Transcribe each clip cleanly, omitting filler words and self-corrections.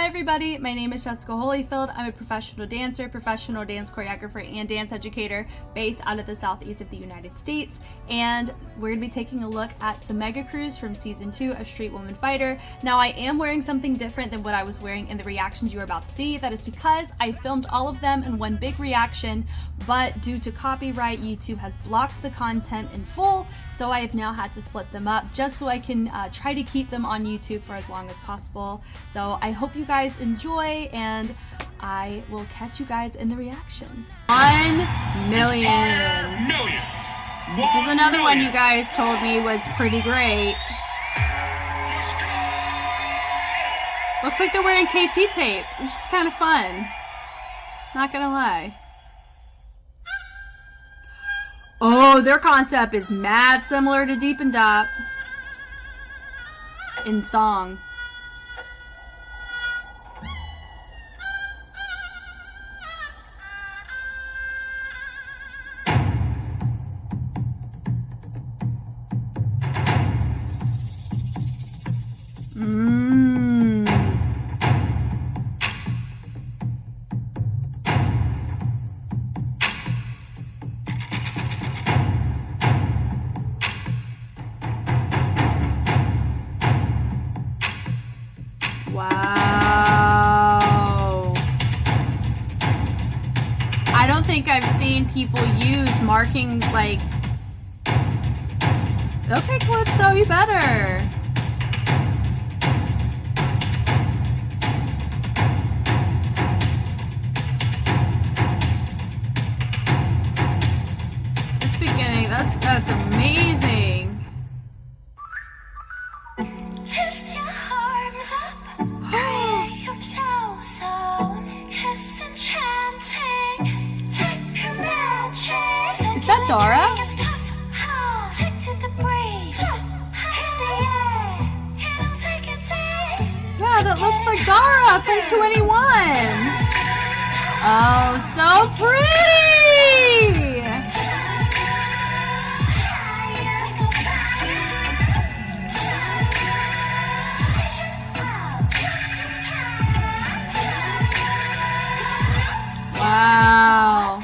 Hi everybody, my name is Jessica Holyfield. I'm a professional dancer, professional dance choreographer, and dance educator based out of the southeast of the United States. And we're going to be taking a look at some mega crews from season 2 of Street Woman Fighter. Now I am wearing something different than what I was wearing in the reactions you are about to see. That is because I filmed all of them in one big reaction, but due to copyright, YouTube has blocked the content in full, so I have now had to split them up just so I can try to keep them on YouTube for as long as possible. So I hope you guys enjoy, and I will catch you guys in the reaction. 1 million. This was another one you guys told me was pretty great. Looks like they're wearing KT tape, which is kind of fun. Not gonna lie. Oh, their concept is mad similar to Deep and Dop in song. Wow. I don't think I've seen people use marking like, okay, Calypso, you better. This beginning, that's amazing. Is that Dara? Yeah, that looks like Dara from 2NE1. Oh, so pretty! Wow.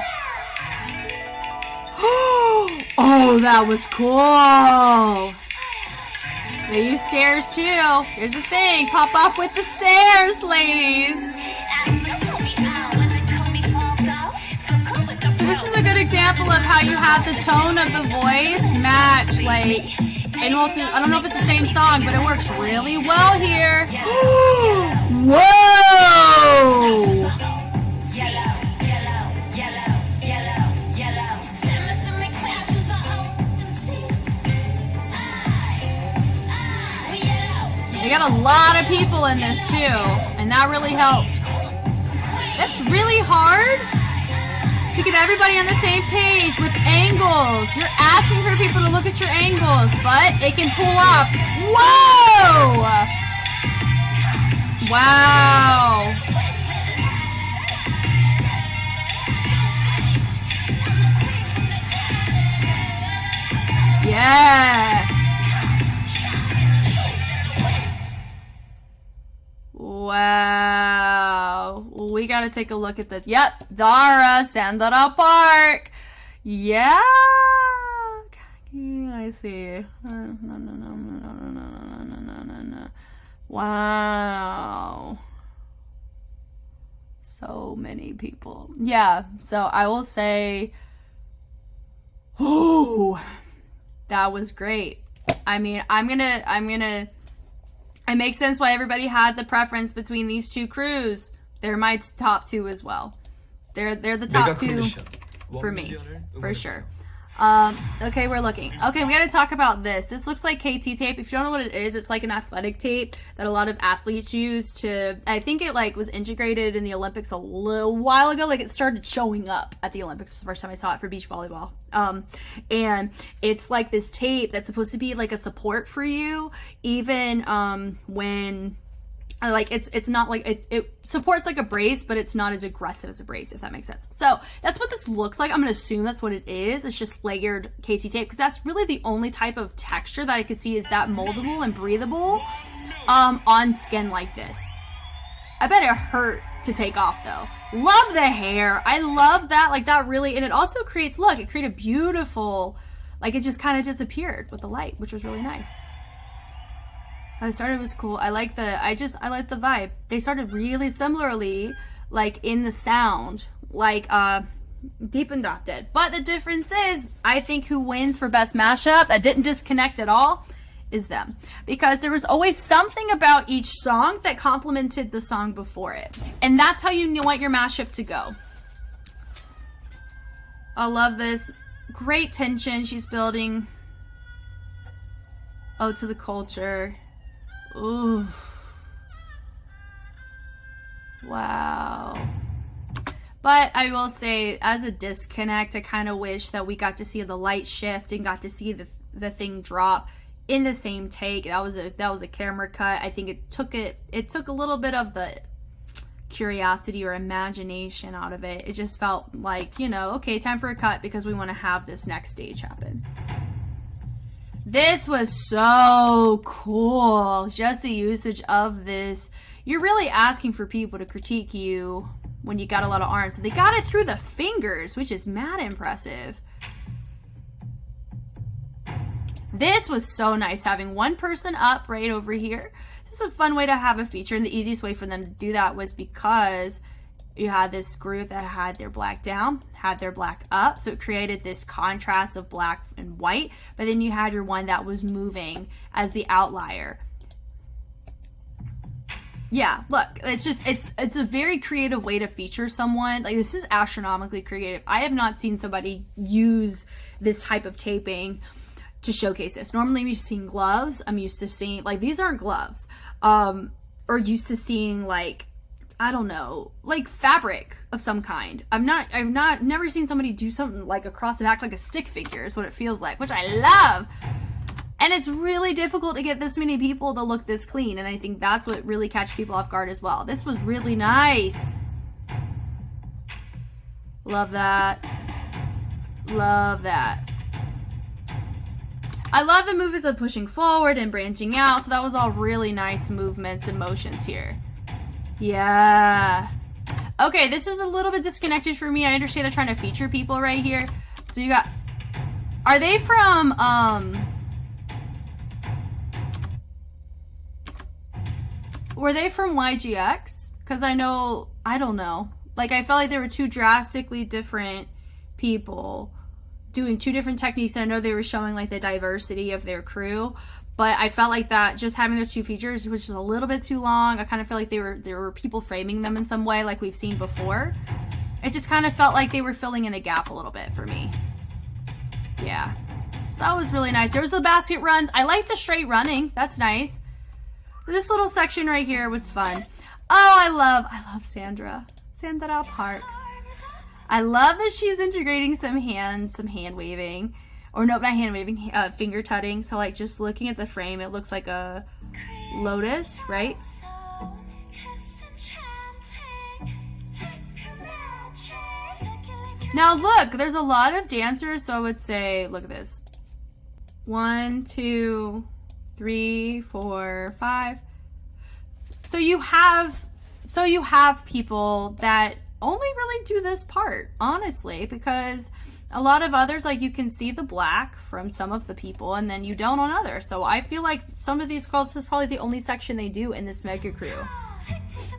Oh, that was cool. They use stairs too. Here's the thing, pop off with the stairs, ladies. So this is a good example of how you have the tone of the voice match, like, and I don't know if it's the same song, but it works really well here. Whoa! They got a lot of people in this too, and that really helps. That's really hard to get everybody on the same page with angles. You're asking for people to look at your angles, but it can pull off. Whoa! Wow. Yeah. Wow. We gotta take a look at this. Yep, Dara, Sandra Park. Yeah. I see. No. Wow. So many people. Yeah, so I will say, oh, that was great. I mean, I'm gonna it makes sense why everybody had the preference between these two crews. They're my top two as well. They're the top two for me, for sure. Okay, we're looking. Okay, we gotta talk about this. This looks like KT tape. If you don't know what it is, it's like an athletic tape that a lot of athletes use to, I think it like was integrated in the Olympics a little while ago. Like it started showing up at the Olympics the first time I saw it for beach volleyball. And it's like this tape that's supposed to be like a support for you, even when like it's not like it supports like a brace, but it's not as aggressive as a brace, if that makes sense. So that's what this looks like. I'm gonna assume that's what it is. It's just layered KT tape, because that's really the only type of texture that I could see is that moldable and breathable on skin like this. I bet it hurt to take off though. Love the hair. I love that. Like that really, and it also creates, look, it created beautiful, like it just kind of disappeared with the light, which was really nice. I started was cool. I like the, I like the vibe. They started really similarly, like in the sound, like Deep and Dot did. But the difference is, I think who wins for best mashup that didn't disconnect at all is them, because there was always something about each song that complemented the song before it, and that's how you want your mashup to go. I love this. Great tension she's building. Oh, to the culture. Ooh. Wow. But I will say, as a disconnect, I kind of wish that we got to see the light shift and got to see the thing drop in the same take. That was a camera cut. I think it took a little bit of the curiosity or imagination out of it. It just felt like, you know, okay, time for a cut because we want to have this next stage happen. This was so cool. Just the usage of this. You're really asking for people to critique you when you got a lot of arms. So they got it through the fingers, which is mad impressive. This was so nice, having one person up right over here. This was a fun way to have a feature, and the easiest way for them to do that was because you had this group that had their black down, had their black up, so it created this contrast of black and white, but then you had your one that was moving as the outlier. Yeah, look, it's just, it's a very creative way to feature someone. Like, this is astronomically creative. I have not seen somebody use this type of taping to showcase this. Normally I'm used to seeing gloves. I'm used to seeing, like, these aren't gloves. Or used to seeing, like, I don't know, like fabric of some kind. I've never seen somebody do something like across the back, like a stick figure is what it feels like, which I love. And it's really difficult to get this many people to look this clean, and I think that's what really catches people off guard as well. This was really nice. Love that. Love that. I love the movements of pushing forward and branching out, so that was all really nice movements and motions here. Yeah. Okay, this is a little bit disconnected for me. I understand they're trying to feature people right here. So you got, are they from, were they from YGX? Because I know, I don't know. Like, I felt like there were two drastically different people doing two different techniques, and I know they were showing like the diversity of their crew, but I felt like that just having those two features was just a little bit too long. I kind of feel like there were people framing them in some way like we've seen before. It just kind of felt like they were filling in a gap a little bit for me. Yeah, so that was really nice. There was the basket runs. I like the straight running. That's nice. This little section right here was fun. Oh, I love Sandra Park. I love that she's integrating some hand waving, or no, not hand waving, finger tutting. So like just looking at the frame, it looks like a lotus, right? Now look, there's a lot of dancers, so I would say, look at this. 1, 2, 3, 4, 5. So you have people that only really do this part, honestly, because a lot of others, like, you can see the black from some of the people and then you don't on others. So I feel like some of these girls, this is probably the only section they do in this mega crew.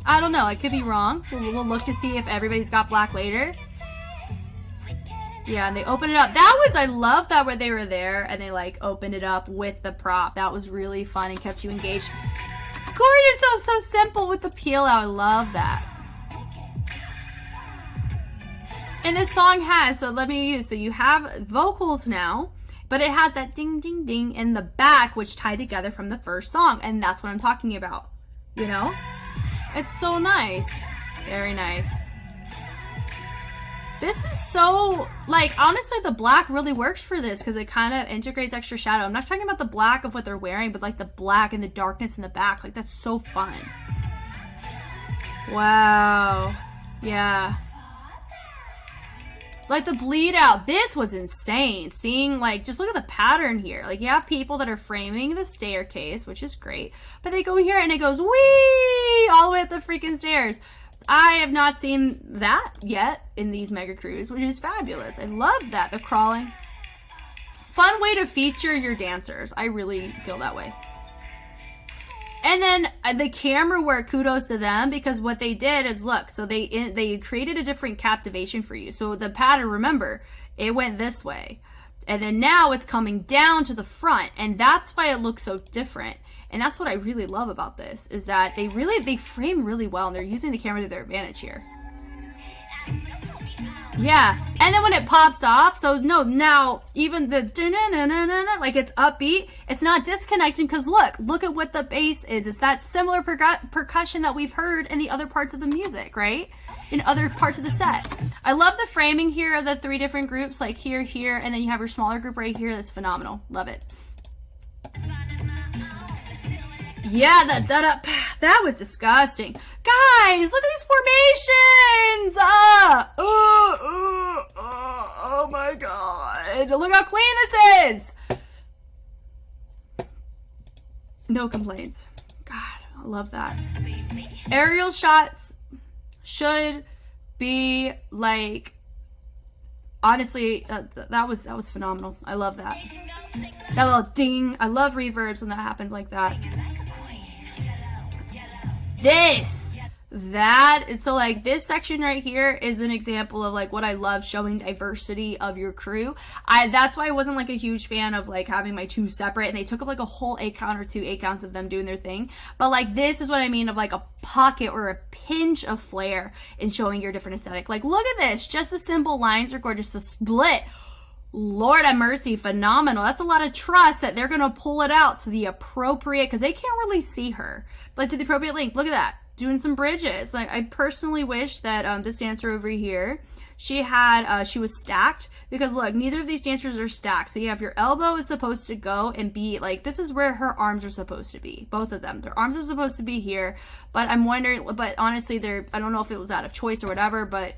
I don't know, I could be wrong. We'll look to see if everybody's got black later. Yeah, and they open it up. That was, I love that where they were there and they like opened it up with the prop. That was really fun and kept you engaged. Gorgeous, that was so simple with the peel out. I love that. And this song has, so let me use, so you have vocals now, but it has that ding, ding, ding in the back, which tied together from the first song. And that's what I'm talking about, you know? It's so nice. Very nice. This is so, like, honestly, the black really works for this because it kind of integrates extra shadow. I'm not talking about the black of what they're wearing, but like the black and the darkness in the back. Like, that's so fun. Wow. Yeah. Like the bleed out, this was insane. Seeing, like, just look at the pattern here. Like, you have people that are framing the staircase, which is great, but they go here and it goes wee all the way up the freaking stairs. I have not seen that yet in these mega crews, which is fabulous. I love that. The crawling. Fun way to feature your dancers. I really feel that way. And then the camera work, kudos to them, because what they did is, look, so they created a different captivation for you. So the pattern, remember, it went this way. And then now it's coming down to the front. And that's why it looks so different. And that's what I really love about this, is that they frame really well, and they're using the camera to their advantage here. Yeah, and then when it pops off, so no, now even the like it's upbeat, it's not disconnecting, because look at what the bass is. It's that similar percussion that we've heard in the other parts of the music, right? In other parts of the set. I love the framing here of the 3 different groups, like here, and then you have your smaller group right here. That's phenomenal. Love it. Yeah, that was disgusting. Guys, look at these formations! Oh my god. Look how clean this is! No complaints. God, I love that. Aerial shots should be like, honestly, that was phenomenal. I love that. That little ding. I love reverbs when that happens like that. So like this section right here is an example of like what I love, showing diversity of your crew. That's why I wasn't like a huge fan of like having my 2 separate, and they took up like a whole 8 count or 2 8 counts of them doing their thing. But like this is what I mean of like a pocket or a pinch of flair in showing your different aesthetic. Like look at this, just the simple lines are gorgeous. The split, Lord have mercy, phenomenal. That's a lot of trust that they're gonna pull it out to the appropriate, because they can't really see her, but to the appropriate length. Look at that, doing some bridges. Like I personally wish that this dancer over here, she was stacked, because look, neither of these dancers are stacked. So you have your elbow is supposed to go and be like, this is where her arms are supposed to be, both of them. Their arms are supposed to be here, but I'm wondering, but honestly, I don't know if it was out of choice or whatever, but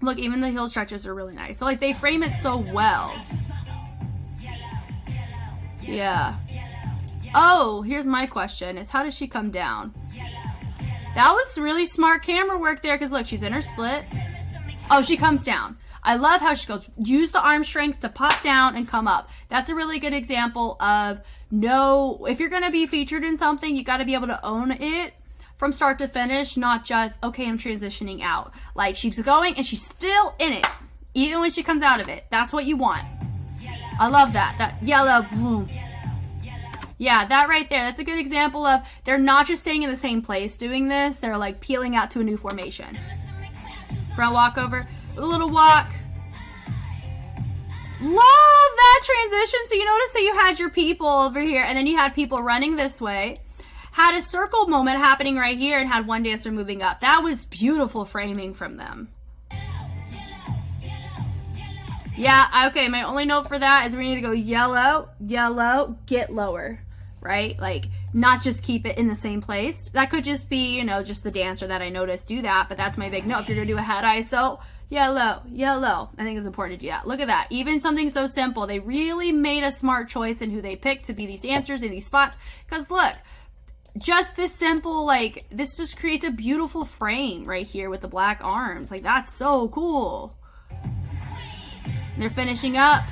look, even the heel stretches are really nice. So like they frame it so well. Yeah. Oh, here's my question, is how does she come down? That was really smart camera work there, because look, she's in her split. Oh, she comes down. I love how she goes, use the arm strength to pop down and come up. That's a really good example of, if you're going to be featured in something, you got to be able to own it from start to finish, not just, okay, I'm transitioning out. Like she's going and she's still in it, even when she comes out of it. That's what you want. I love that. That yellow, boom. Yeah, that right there, that's a good example of, they're not just staying in the same place doing this, they're like peeling out to a new formation. Front walk over, a little walk. Love that transition. So you notice that you had your people over here, and then you had people running this way. Had a circle moment happening right here, and had one dancer moving up. That was beautiful framing from them. Yeah, okay, my only note for that is we need to go yellow, yellow, get lower, right? Like, not just keep it in the same place. That could just be, you know, just the dancer that I noticed do that, but that's my big note. If you're gonna do a head ISO, yellow, yellow. I think it's important to do that. Look at that. Even something so simple, they really made a smart choice in who they picked to be these dancers in these spots. Because look, just this simple, like, this just creates a beautiful frame right here with the black arms. Like, that's so cool. They're finishing up.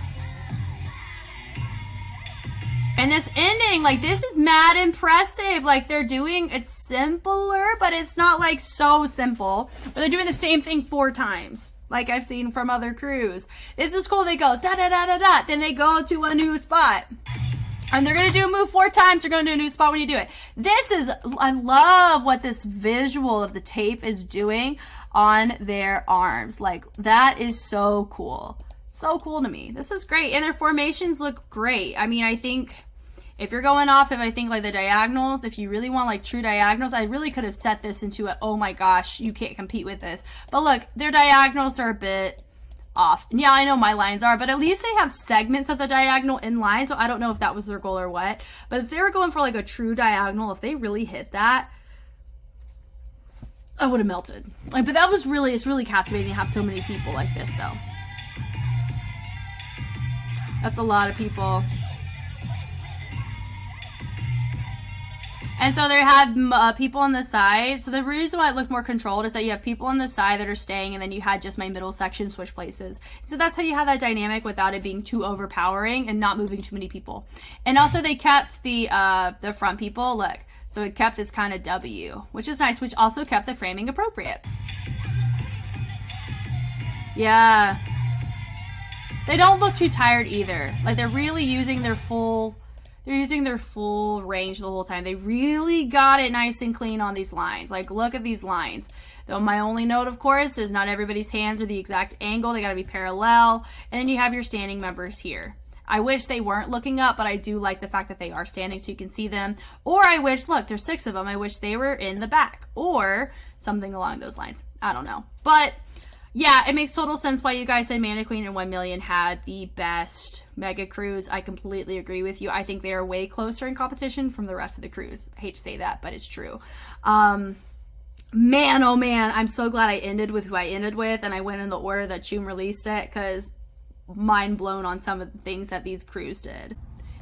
And this ending, like, this is mad impressive. Like, they're doing, it's simpler, but it's not, like, so simple. But they're doing the same thing 4 times, like I've seen from other crews. This is cool. They go da-da-da-da-da. Then they go to a new spot. And they're going to do a move 4 times. They're going to do a new spot when you do it. This is, I love what this visual of the tape is doing on their arms. Like, that is so cool. So cool to me. This is great. And their formations look great. I mean, I think if you're going off of, I think, like the diagonals, if you really want like true diagonals, I really could have set this into a, oh my gosh, you can't compete with this. But look, their diagonals are a bit off. And yeah, I know my lines are, but at least they have segments of the diagonal in line. So I don't know if that was their goal or what. But if they were going for like a true diagonal, if they really hit that, I would have melted. Like, but that was really, it's really captivating to have so many people like this though. That's a lot of people. And so they had people on the side. So the reason why it looked more controlled is that you have people on the side that are staying, and then you had just my middle section switch places. So that's how you have that dynamic without it being too overpowering and not moving too many people. And also they kept the front people, look. So it kept this kind of W, which is nice, which also kept the framing appropriate. Yeah. They don't look too tired either. Like they're really using their full range the whole time. They really got it nice and clean on these lines. Like, look at these lines. Though my only note, of course, is not everybody's hands are the exact angle. They got to be parallel. And then you have your standing members here. I wish they weren't looking up, but I do like the fact that they are standing so you can see them. Or I wish, look, there's 6 of them. I wish they were in the back or something along those lines. I don't know. But yeah, it makes total sense why you guys said Mana Queen and 1 Million had the best mega crews. I completely agree with you. I think they are way closer in competition from the rest of the crews. I hate to say that, but it's true. Man, oh man, I'm so glad I ended with who I ended with, and I went in the order that Choom released it, because mind blown on some of the things that these crews did.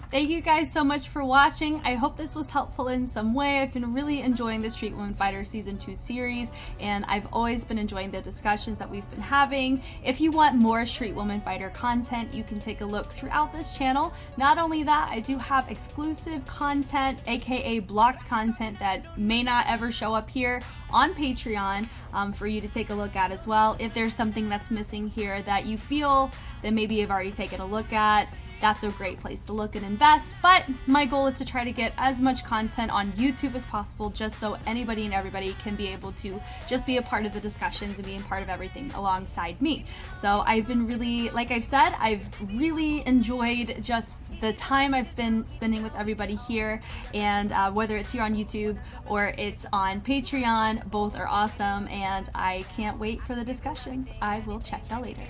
Thank you guys so much for watching. I hope this was helpful in some way. I've been really enjoying the Street Woman Fighter Season 2 series, and I've always been enjoying the discussions that we've been having. If you want more Street Woman Fighter content, you can take a look throughout this channel. Not only that, I do have exclusive content, aka blocked content, that may not ever show up here on Patreon for you to take a look at as well. If there's something that's missing here that you feel that maybe you've already taken a look at, that's a great place to look and invest. But my goal is to try to get as much content on YouTube as possible, just so anybody and everybody can be able to just be a part of the discussions and being part of everything alongside me. So I've been really, like I've said, I've really enjoyed just the time I've been spending with everybody here, and whether it's here on YouTube or it's on Patreon, both are awesome, and I can't wait for the discussions. I will check y'all later.